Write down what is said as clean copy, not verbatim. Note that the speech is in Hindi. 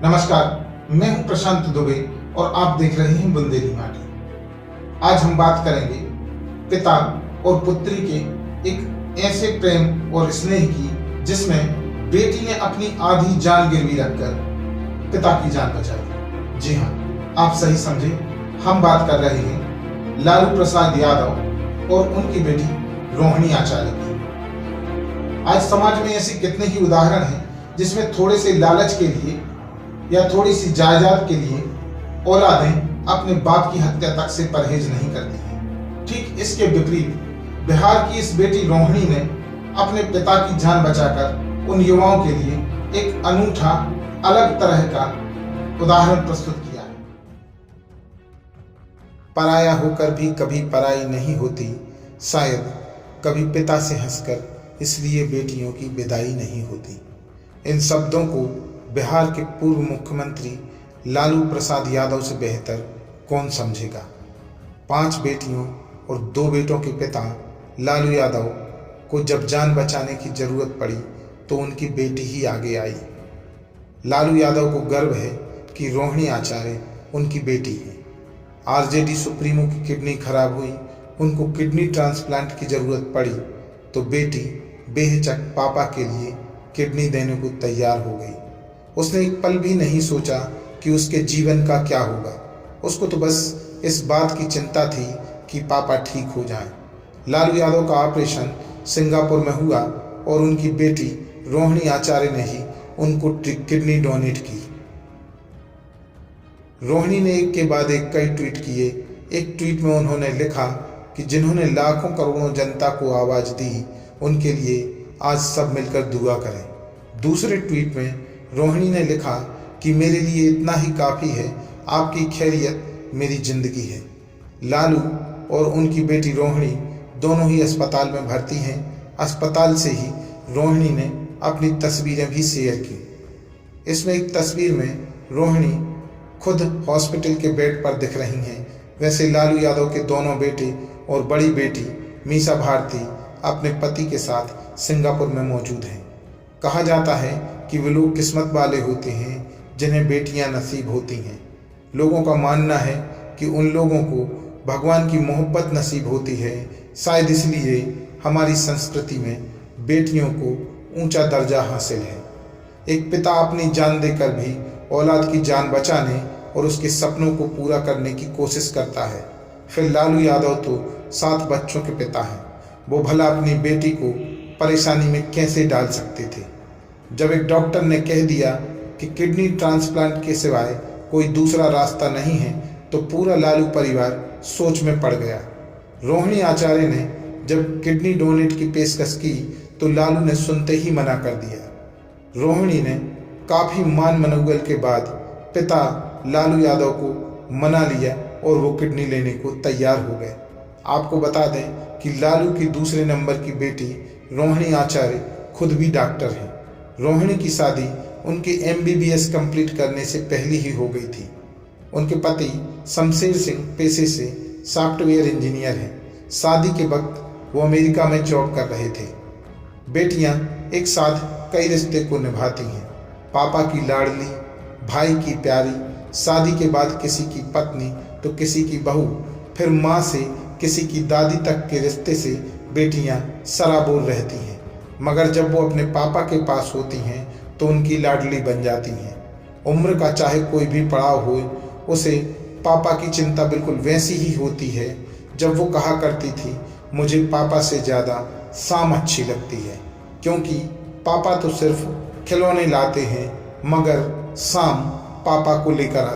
नमस्कार, मैं हूं प्रशांत दुबे और आप देख रहे हैं बुंदेली माटी। आज हम बात करेंगे पिता और पुत्री के एक ऐसे प्रेम और स्नेह की जिसमें बेटी ने अपनी आधी जान गिरवी रखकर पिता की जान बचाई। जी हाँ, आप सही समझे, हम बात कर रहे हैं लालू प्रसाद यादव और उनकी बेटी रोहिणी आचार्य की। आज समाज में ऐसे कितने ही उदाहरण हैं जिसमें थोड़े से लालच के लिए या थोड़ी सी जायदाद के लिए औलादें अपने बाप की हत्या तक से परहेज नहीं करती हैं। ठीक इसके विपरीत बिहार की इस बेटी रोहिणी ने अपने पिता की जान बचाकर उन युवाओं के लिए एक अनूठा अलग तरह का उदाहरण प्रस्तुत किया है। पराया होकर भी कभी पराई नहीं होती, शायद कभी पिता से हंसकर इसलिए बेटियों की विदाई नहीं होती। इन शब्दों को बिहार के पूर्व मुख्यमंत्री लालू प्रसाद यादव से बेहतर कौन समझेगा। 5 बेटियों और 2 बेटों के पिता लालू यादव को जब जान बचाने की जरूरत पड़ी तो उनकी बेटी ही आगे आई। लालू यादव को गर्व है कि रोहिणी आचार्य उनकी बेटी है। आरजेडी सुप्रीमो की किडनी खराब हुई, उनको किडनी ट्रांसप्लांट की जरूरत पड़ी तो बेटी बेहिचक पापा के लिए किडनी देने को तैयार हो गई। उसने एक पल भी नहीं सोचा कि उसके जीवन का क्या होगा। उसको तो बस इस बात की चिंता थी कि पापा ठीक हो जाएं। लालू यादव का ऑपरेशन सिंगापुर में हुआ और उनकी बेटी रोहिणी आचार्य ने ही उनको किडनी डोनेट की। रोहिणी ने एक के बाद एक कई ट्वीट किए। एक ट्वीट में उन्होंने लिखा कि जिन्होंने लाखों करोड़ों जनता को आवाज दी उनके लिए आज सब मिलकर दुआ करें। दूसरे ट्वीट में रोहिणी ने लिखा कि मेरे लिए इतना ही काफ़ी है, आपकी खैरियत मेरी जिंदगी है। लालू और उनकी बेटी रोहिणी दोनों ही अस्पताल में भर्ती हैं। अस्पताल से ही रोहिणी ने अपनी तस्वीरें भी शेयर की। इसमें एक तस्वीर में रोहिणी खुद हॉस्पिटल के बेड पर दिख रही हैं। वैसे लालू यादव के दोनों बेटे और बड़ी बेटी मीसा भारती अपने पति के साथ सिंगापुर में मौजूद हैं। कहा जाता है कि वे लोग किस्मत वाले होते हैं जिन्हें बेटियां नसीब होती हैं। लोगों का मानना है कि उन लोगों को भगवान की मोहब्बत नसीब होती है। शायद इसलिए हमारी संस्कृति में बेटियों को ऊंचा दर्जा हासिल है। एक पिता अपनी जान देकर भी औलाद की जान बचाने और उसके सपनों को पूरा करने की कोशिश करता है। फिर लालू यादव तो 7 बच्चों के पिता हैं। वो भला अपनी बेटी को परेशानी में कैसे डाल सकते थे। जब एक डॉक्टर ने कह दिया कि किडनी ट्रांसप्लांट के सिवाय कोई दूसरा रास्ता नहीं है तो पूरा लालू परिवार सोच में पड़ गया। रोहिणी आचार्य ने जब किडनी डोनेट की पेशकश की तो लालू ने सुनते ही मना कर दिया। रोहिणी ने काफ़ी मान मनौगल के बाद पिता लालू यादव को मना लिया और वो किडनी लेने को तैयार हो गए। आपको बता दें कि लालू की दूसरे नंबर की बेटी रोहिणी आचार्य खुद भी डॉक्टर हैं। रोहिणी की शादी उनके MBBS कंप्लीट करने से पहले ही हो गई थी। उनके पति शमशेर सिंह पेशे से सॉफ्टवेयर इंजीनियर हैं। शादी के वक्त वो अमेरिका में जॉब कर रहे थे। बेटियां एक साथ कई रिश्ते को निभाती हैं। पापा की लाडली, भाई की प्यारी, शादी के बाद किसी की पत्नी तो किसी की बहू, फिर माँ से किसी की दादी तक के रिश्ते से बेटियां सराबोर रहती हैं। मगर जब वो अपने पापा के पास होती हैं तो उनकी लाडली बन जाती हैं। उम्र का चाहे कोई भी पड़ाव हो, उसे पापा की चिंता बिल्कुल वैसी ही होती है जब वो कहा करती थी, मुझे पापा से ज़्यादा शाम अच्छी लगती है, क्योंकि पापा तो सिर्फ खिलौने लाते हैं मगर शाम पापा को लेकर